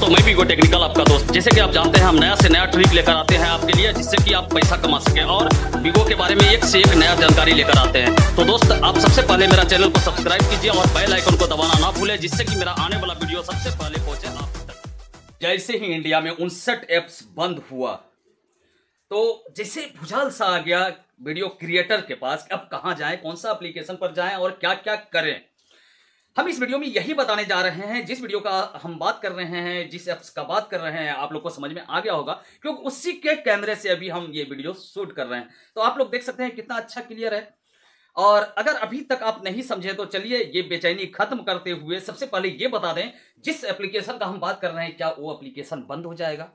दोस्तों, मैं भी वो टेक्निकल आपका दोस्त। जैसे कि आप जानते हैं, हम नया से नया ट्रिक लेकर आते हैं आपके लिए, जिससे कि आप पैसा कमा सकें और वीवो के बारे में एक से एक नया जानकारी लेकर आते हैं। तो दोस्त, आप सबसे पहले मेरा चैनल को सब्सक्राइब कीजिए और बेल आइकन को दबाना ना भूलें, जिससे कि मेरा आने वाला वीडियो सबसे पहले पहुंचे आप तक। जैसे ही इंडिया में 59 ऐप्स बंद हुआ, तो जैसे भुजाल सा आ गया वीडियो क्रिएटर के पास, अब कहां जाएं, कौन सा एप्लीकेशन पर जाएं और क्या क्या करें। हम इस वीडियो में यही बताने जा रहे हैं। जिस वीडियो का हम बात कर रहे हैं, जिस ऐप्स का बात कर रहे हैं, आप लोग को समझ में आ गया होगा, क्योंकि उसी के कैमरे से अभी हम ये वीडियो शूट कर रहे हैं। तो आप लोग देख सकते हैं कितना अच्छा क्लियर है। और अगर अभी तक आप नहीं समझे तो चलिए ये बेचैनी खत्म करते हुए सबसे पहले ये बता दें, जिस एप्लीकेशन का हम बात कर रहे हैं, क्या वो एप्लीकेशन बंद हो जाएगा?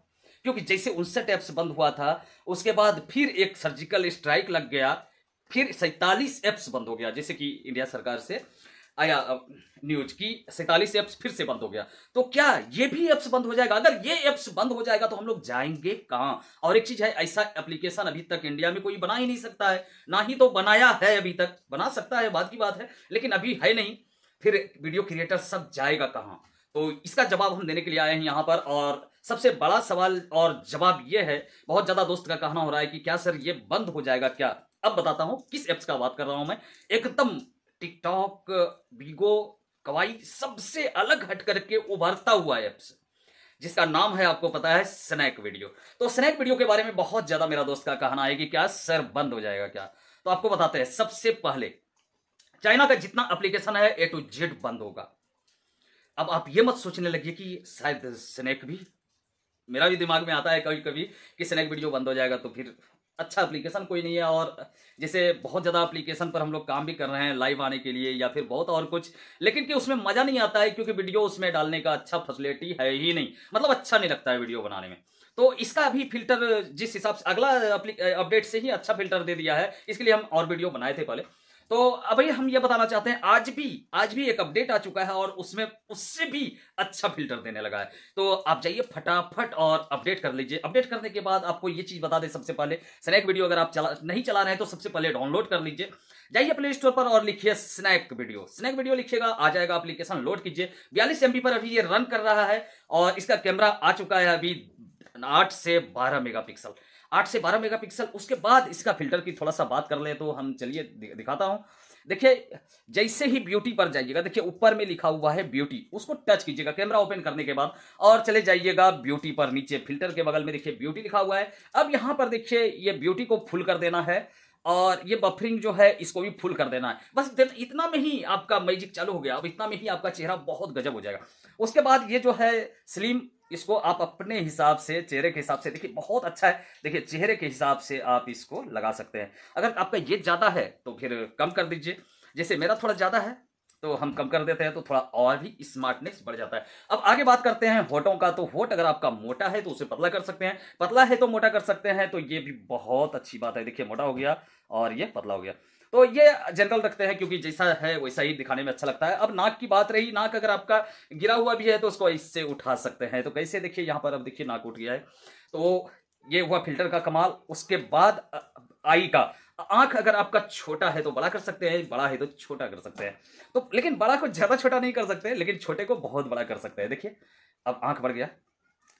क्योंकि जैसे 59 ऐप्स बंद हुआ था, उसके बाद फिर एक सर्जिकल स्ट्राइक लग गया, फिर 47 ऐप्स बंद हो गया। जैसे कि इंडिया सरकार से आया न्यूज की 47 ऐप्स फिर से बंद हो गया। तो क्या ये भी ऐप्स बंद हो जाएगा? अगर ये ऐप्स बंद हो जाएगा तो हम लोग जाएंगे कहां? और एक चीज है, ऐसा एप्लीकेशन अभी तक इंडिया में कोई बना ही नहीं सकता है, ना ही तो बनाया है अभी तक। बना सकता है, बात की बात है, लेकिन अभी है नहीं। फिर वीडियो क्रिएटर सब जाएगा कहां? तो इसका जवाब हम देने के लिए आए हैं यहां पर। और सबसे बड़ा सवाल और जवाब यह है, बहुत ज्यादा दोस्त का कहना हो रहा है कि क्या सर ये बंद हो जाएगा क्या? अब बताता हूं किस एप्स का बात कर रहा हूं मैं। एकदम टिकटॉक, वीगो, कवाई सबसे अलग हट करके उभरता हुआ एप्स, जिसका नाम है, आपको पता है, स्नैक वीडियो। तो स्नैक वीडियो के बारे में बहुत ज्यादा मेरा दोस्त का कहना है कि क्या सर बंद हो जाएगा क्या? तो आपको बताते हैं। सबसे पहले चाइना का जितना एप्लीकेशन है A to Z बंद होगा। अब आप ये मत सोचने लगिए कि शायद स्नैक भी, मेरा भी दिमाग में आता है कभी कभी कि स्नैक वीडियो बंद हो जाएगा तो फिर अच्छा एप्लीकेशन कोई नहीं है। और जैसे बहुत ज़्यादा एप्लीकेशन पर हम लोग काम भी कर रहे हैं लाइव आने के लिए या फिर बहुत और कुछ, लेकिन कि उसमें मज़ा नहीं आता है, क्योंकि वीडियो उसमें डालने का अच्छा फैसिलिटी है ही नहीं, मतलब अच्छा नहीं लगता है वीडियो बनाने में। तो इसका भी फिल्टर जिस हिसाब से अगला अपडेट से ही अच्छा फिल्टर दे दिया है, इसके लिए हम और वीडियो बनाए थे पहले। तो अभी हम ये बताना चाहते हैं, आज भी एक अपडेट आ चुका है और उसमें उससे भी अच्छा फिल्टर देने लगा है। तो आप जाइए फटाफट और अपडेट कर लीजिए। अपडेट करने के बाद आपको ये चीज बता दें, सबसे पहले स्नैक वीडियो अगर आप नहीं चला रहे हैं तो सबसे पहले डाउनलोड कर लीजिए। जाइए प्ले स्टोर पर और लिखिए स्नैक वीडियो लिखिएगा, आ जाएगा। एप्लीकेशन लोड कीजिए। 42 MB पर अभी ये रन कर रहा है और इसका कैमरा आ चुका है अभी 8 से 12 मेगापिक्सल। 8 से 12 मेगापिक्सल। उसके बाद इसका फिल्टर की थोड़ा सा बात कर ले तो हम चलिए दिखाता हूं। देखिए, जैसे ही ब्यूटी पर जाइएगा, देखिए ऊपर में लिखा हुआ है ब्यूटी, उसको टच कीजिएगा कैमरा ओपन करने के बाद और चले जाइएगा ब्यूटी पर। नीचे फिल्टर के बगल में देखिए ब्यूटी लिखा हुआ है। अब यहां पर देखिए ये ब्यूटी को फुल कर देना है और ये बफरिंग जो है इसको भी फुल कर देना है। बस इतना में ही आपका मैजिक चालू हो गया। अब इतना में ही आपका चेहरा बहुत गजब हो जाएगा। उसके बाद ये जो है स्लिम, इसको आप अपने हिसाब से, चेहरे के हिसाब से, देखिए बहुत अच्छा है। देखिए चेहरे के हिसाब से आप इसको लगा सकते हैं। अगर आपका ये ज़्यादा है तो फिर कम कर दीजिए। जैसे मेरा थोड़ा ज़्यादा है तो हम कम कर देते हैं, तो थोड़ा और भी स्मार्टनेस बढ़ जाता है। अब आगे बात करते हैं होठों का। तो होठ अगर आपका मोटा है तो उसे पतला कर सकते हैं, पतला है तो मोटा कर सकते हैं। तो ये भी बहुत अच्छी बात है। देखिए मोटा हो गया और ये पतला हो गया। तो ये जनरल रखते हैं क्योंकि जैसा है वैसा ही दिखाने में अच्छा लगता है। अब नाक की बात रही, नाक अगर आपका गिरा हुआ भी है तो उसको इससे उठा सकते हैं। तो कैसे, देखिए यहाँ पर अब देखिए नाक उठ गया है। तो ये हुआ फिल्टर का कमाल। उसके बाद आई का, आंख अगर आपका छोटा है तो बड़ा कर सकते हैं, बड़ा है तो छोटा कर सकते हैं। तो लेकिन बड़ा को ज्यादा छोटा नहीं कर सकते, लेकिन छोटे को बहुत बड़ा कर सकते हैं। देखिए अब आंख बढ़ गया,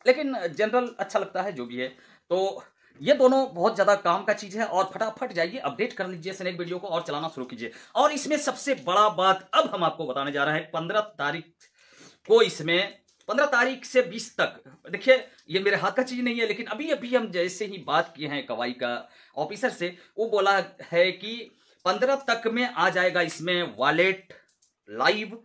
लेकिन जनरल अच्छा लगता है जो भी है। तो ये दोनों बहुत ज्यादा काम का चीज है। और फटाफट जाइए अपडेट कर लीजिए स्नैक वीडियो को और चलाना शुरू कीजिए। और इसमें सबसे बड़ा बात अब हम आपको बताने जा रहे हैं, 15 तारीख को, इसमें 15 तारीख से 20 तक, देखिए ये मेरे हाथ का चीज नहीं है, लेकिन अभी अभी हम जैसे ही बात किए हैं कवाई का ऑफिसर से, वो बोला है कि 15 तक में आ जाएगा इसमें वॉलेट, लाइव,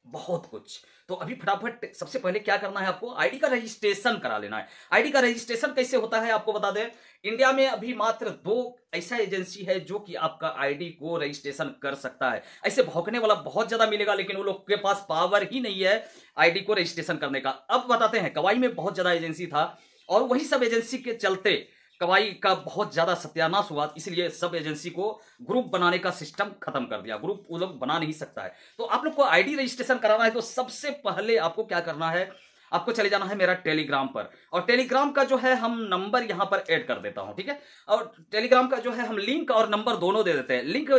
बहुत कुछ। तो अभी फटाफट सबसे पहले क्या करना है, आपको आईडी का रजिस्ट्रेशन करा लेना है। आईडी का रजिस्ट्रेशन कैसे होता है आपको बता दें। इंडिया में अभी मात्र 2 ऐसा एजेंसी है जो कि आपका आईडी को रजिस्ट्रेशन कर सकता है। ऐसे भौंकने वाला बहुत ज्यादा मिलेगा, लेकिन वो लोग के पास पावर ही नहीं है आईडी को रजिस्ट्रेशन करने का। अब बताते हैं, कवाई में बहुत ज्यादा एजेंसी था और वही सब एजेंसी के चलते कवाई का बहुत ज्यादा सत्यानाश हुआ, इसलिए सब एजेंसी को ग्रुप बनाने का सिस्टम खत्म कर दिया। ग्रुप वो लोग बना नहीं सकता है। तो आप लोग को आईडी रजिस्ट्रेशन कराना है तो सबसे पहले आपको क्या करना है, आपको चले जाना है मेरा टेलीग्राम पर। और टेलीग्राम का जो है हम नंबर यहां पर ऐड कर देता हूं, ठीक है। और टेलीग्राम का जो है हम लिंक और नंबर दोनों दे देते हैं। लिंक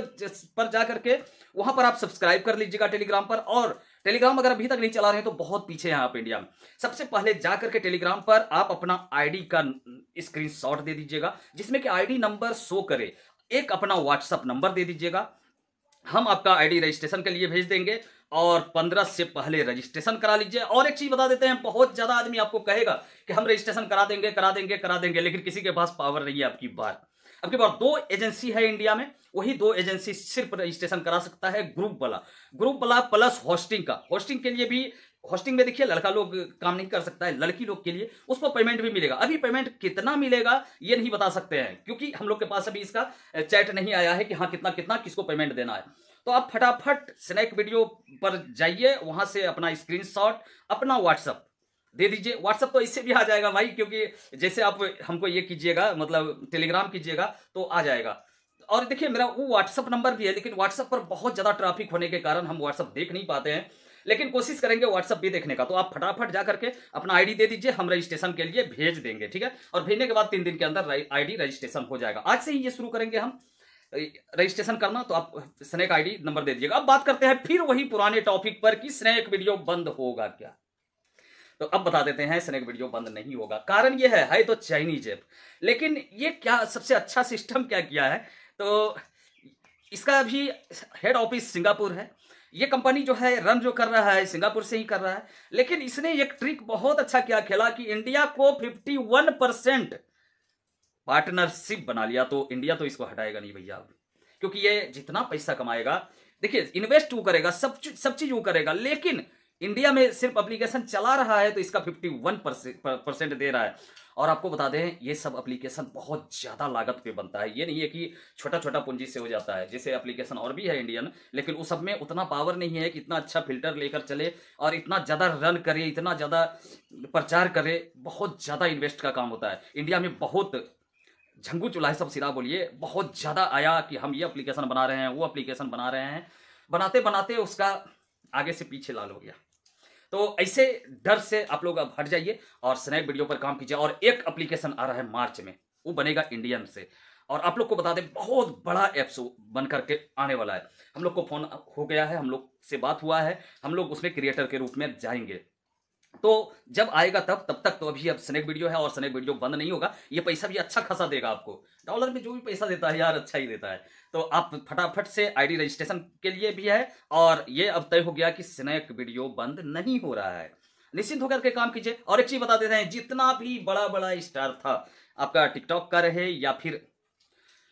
पर जाकर के वहां पर आप सब्सक्राइब कर लीजिएगा टेलीग्राम पर, और टेलीग्राम अगर अभी तक नहीं चला रहे हैं तो बहुत पीछे हैं आप इंडिया में। सबसे पहले जाकर के टेलीग्राम पर आप अपना आईडी का स्क्रीनशॉट दे दीजिएगा, जिसमें कि आईडी नंबर शो करे। एक अपना व्हाट्सएप नंबर दे दीजिएगा, हम आपका आईडी रजिस्ट्रेशन के लिए भेज देंगे और 15 से पहले रजिस्ट्रेशन करा लीजिए। और एक चीज बता देते हैं, बहुत ज्यादा आदमी आपको कहेगा कि हम रजिस्ट्रेशन करा देंगे करा देंगे करा देंगे, लेकिन किसी के पास पावर नहीं है। आपकी बार 2 एजेंसी है इंडिया में, वही 2 एजेंसी सिर्फ रजिस्ट्रेशन करा सकता है, ग्रुप वाला प्लस होस्टिंग का। होस्टिंग के लिए भी, होस्टिंग में देखिए लड़का लोग काम नहीं कर सकता है, लड़की लोग के लिए उस पर पेमेंट भी मिलेगा। अभी पेमेंट कितना मिलेगा ये नहीं बता सकते हैं, क्योंकि हम लोग के पास अभी इसका चैट नहीं आया है कि हाँ कितना कितना किसको पेमेंट देना है। तो आप फटाफट स्नैक वीडियो पर जाइए, वहां से अपना स्क्रीनशॉट अपना व्हाट्सएप दे दीजिए। व्हाट्सएप तो इससे भी आ जाएगा भाई, क्योंकि जैसे आप हमको ये कीजिएगा, मतलब टेलीग्राम कीजिएगा तो आ जाएगा। और देखिए मेरा वो व्हाट्सएप नंबर भी है, लेकिन व्हाट्सएप पर बहुत ज्यादा ट्रैफिक होने के कारण हम व्हाट्सएप देख नहीं पाते हैं, लेकिन कोशिश करेंगे व्हाट्सएप भी देखने का। तो आप फटाफट जा करके अपना आईडी दे दीजिए, हम रजिस्ट्रेशन के लिए भेज देंगे, ठीक है। और भेजने के बाद 3 दिन के अंदर आईडी रजिस्ट्रेशन हो जाएगा। आज से ही ये शुरू करेंगे हम रजिस्ट्रेशन करना, तो आप स्नैक आईडी नंबर दे दीजिएगा। अब बात करते हैं फिर वही पुराने टॉपिक पर कि स्नैक वीडियो बंद होगा क्या। तो अब बता देते हैं स्नैक वीडियो बंद नहीं होगा। कारण ये है तो चाइनीज ऐप, लेकिन ये क्या सबसे अच्छा सिस्टम क्या किया है, तो इसका भी हेड ऑफिस सिंगापुर है। ये कंपनी जो है रन जो कर रहा है सिंगापुर से ही कर रहा है, लेकिन इसने एक ट्रिक बहुत अच्छा क्या खेला कि इंडिया को 51% पार्टनरशिप बना लिया। तो इंडिया तो इसको हटाएगा नहीं भैया, क्योंकि ये जितना पैसा कमाएगा, देखिए इन्वेस्ट वो करेगा, सब चीज वो करेगा, लेकिन इंडिया में सिर्फ एप्लीकेशन चला रहा है तो इसका 51% दे रहा है। और आपको बता दें ये सब एप्लीकेशन बहुत ज्यादा लागत पे बनता है, ये नहीं है कि छोटा छोटा पूंजी से हो जाता है। जैसे एप्लीकेशन और भी है इंडियन, लेकिन उस सब में उतना पावर नहीं है कि इतना अच्छा फिल्टर लेकर चले और इतना ज्यादा रन करे, इतना ज्यादा प्रचार करे। बहुत ज्यादा इन्वेस्ट का काम होता है। इंडिया में बहुत झंगू चुला है, सब सिरा बोलिए, बहुत ज्यादा आया कि हम ये एप्लीकेशन बना रहे हैं, वो एप्लीकेशन बना रहे हैं, बनाते बनाते उसका आगे से पीछे लाल हो गया। तो ऐसे डर से आप लोग अब हट जाइए और स्नैक वीडियो पर काम कीजिए। और एक एप्लीकेशन आ रहा है मार्च में, वो बनेगा इंडियन से, और आप लोग को बता दें बहुत बड़ा एप्स बन करके आने वाला है। हम लोग को फोन हो गया है, हम लोग से बात हुआ है, हम लोग उसमें क्रिएटर के रूप में जाएंगे। तो जब आएगा तब तक तो अभी अब स्नैक वीडियो है और स्नैक वीडियो बंद नहीं होगा। ये पैसा भी अच्छा खासा देगा आपको, डॉलर में जो भी पैसा देता है यार अच्छा ही देता है। तो आप फटाफट से आईडी रजिस्ट्रेशन के लिए भी है, और ये अब तय हो गया कि स्नैक वीडियो बंद नहीं हो रहा है। निश्चिंत होकर के काम कीजिए। और एक चीज बता देते हैं, जितना भी बड़ा बड़ा स्टार था, आपका टिकटॉक का रहे या फिर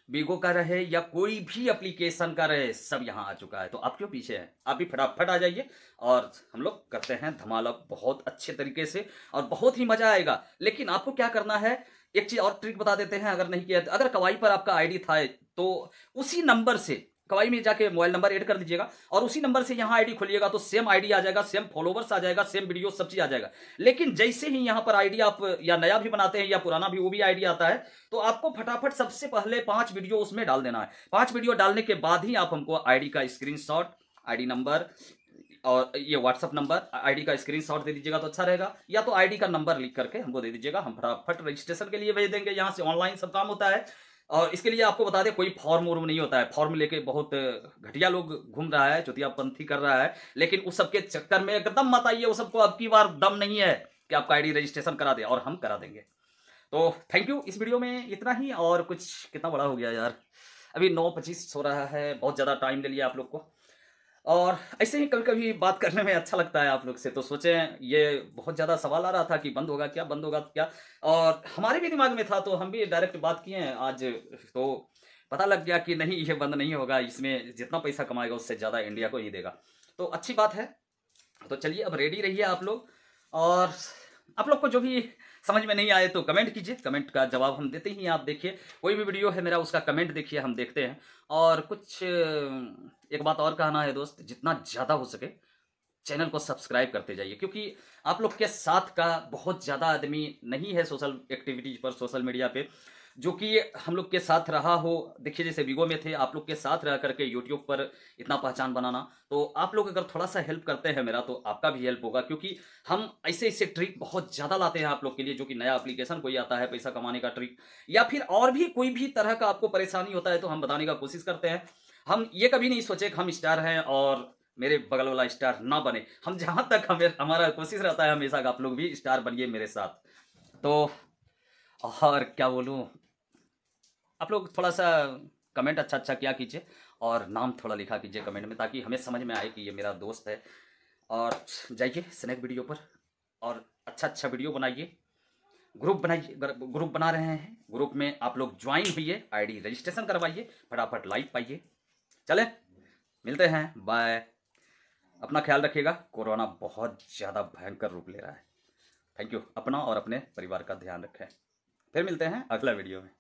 बीगो का रहे या कोई भी एप्लीकेशन का रहे, सब यहाँ आ चुका है। तो आप क्यों पीछे हैं, आप भी फटाफट आ जाइए और हम लोग करते हैं धमाल बहुत अच्छे तरीके से और बहुत ही मजा आएगा। लेकिन आपको क्या करना है, एक चीज और ट्रिक बता देते हैं, अगर नहीं किया, अगर कवाई पर आपका आईडी था तो उसी नंबर से कवाई में जाके मोबाइल नंबर ऐड कर दीजिएगा और उसी नंबर से यहाँ आईडी खोलिएगा तो सेम आईडी आ जाएगा, सेम फॉलोवर्स आ जाएगा, सेम वीडियो सब चीज आ जाएगा। लेकिन जैसे ही यहाँ पर आईडी आप या नया भी बनाते हैं या पुराना भी वो भी आईडी आता है, तो आपको फटाफट सबसे पहले 5 वीडियो उसमें डाल देना है। 5 वीडियो डालने के बाद ही आप हमको आईडी का स्क्रीनशॉट, आईडी नंबर और ये व्हाट्सअप नंबर, आईडी का स्क्रीनशॉट दे दीजिएगा तो अच्छा रहेगा, या तो आईडी का नंबर लिख करके हमको दे दीजिएगा, हम फटाफट रजिस्ट्रेशन के लिए भेज देंगे। यहाँ से ऑनलाइन सब काम होता है। और इसके लिए आपको बता दें कोई फॉर्म वॉर्म नहीं होता है, फॉर्म लेके बहुत घटिया लोग घूम रहा है, चुतियापंथी कर रहा है, लेकिन उस सबके चक्कर में एकदम मत आइए। वो सबको अब की बार दम नहीं है कि आपका आईडी रजिस्ट्रेशन करा दे, और हम करा देंगे। तो थैंक यू, इस वीडियो में इतना ही। और कुछ कितना बड़ा हो गया यार, अभी 9:25 हो रहा है, बहुत ज़्यादा टाइम ले लिया आप लोग को। और ऐसे ही कभी कभी बात करने में अच्छा लगता है आप लोग से। तो सोचें, ये बहुत ज़्यादा सवाल आ रहा था कि बंद होगा क्या, बंद होगा क्या, और हमारे भी दिमाग में था, तो हम भी डायरेक्ट बात किए हैं आज। तो पता लग गया कि नहीं, ये बंद नहीं होगा, इसमें जितना पैसा कमाएगा उससे ज़्यादा इंडिया को ही देगा। तो अच्छी बात है। तो चलिए अब रेडी रहिए आप लोग, और आप लोग को जो भी समझ में नहीं आए तो कमेंट कीजिए, कमेंट का जवाब हम देते ही। आप देखिए कोई भी वीडियो है मेरा, उसका कमेंट देखिए, हम देखते हैं। और कुछ एक बात और कहना है दोस्त, जितना ज़्यादा हो सके चैनल को सब्सक्राइब करते जाइए, क्योंकि आप लोग के साथ का बहुत ज़्यादा आदमी नहीं है सोशल एक्टिविटीज पर, सोशल मीडिया पे, जो कि हम लोग के साथ रहा हो। देखिए जैसे वीगो में थे, आप लोग के साथ रह करके यूट्यूब पर इतना पहचान बनाना, तो आप लोग अगर थोड़ा सा हेल्प करते हैं मेरा, तो आपका भी हेल्प होगा। क्योंकि हम ऐसे ऐसे ट्रिक बहुत ज़्यादा लाते हैं आप लोग के लिए, जो कि नया एप्लीकेशन कोई आता है पैसा कमाने का ट्रिक, या फिर और भी कोई भी तरह का आपको परेशानी होता है, तो हम बताने का कोशिश करते हैं। हम ये कभी नहीं सोचे कि हम स्टार हैं और मेरे बगल वाला स्टार ना बने। हम जहाँ तक हमारा कोशिश रहता है हमेशा आप लोग भी स्टार बनिए मेरे साथ। तो और क्या बोलूँ, आप लोग थोड़ा सा कमेंट अच्छा अच्छा किया कीजिए और नाम थोड़ा लिखा कीजिए कमेंट में, ताकि हमें समझ में आए कि ये मेरा दोस्त है। और जाइए स्नैक वीडियो पर और अच्छा अच्छा वीडियो बनाइए, ग्रुप बनाइए, ग्रुप बना रहे हैं, ग्रुप में आप लोग ज्वाइन हुइए, आईडी रजिस्ट्रेशन करवाइए, फटाफट लाइक पाइए। चले मिलते हैं, बाय। अपना ख्याल रखिएगा, कोरोना बहुत ज़्यादा भयंकर रूप ले रहा है। Thank you. अपना और अपने परिवार का ध्यान रखें। फिर मिलते हैं अगला वीडियो में।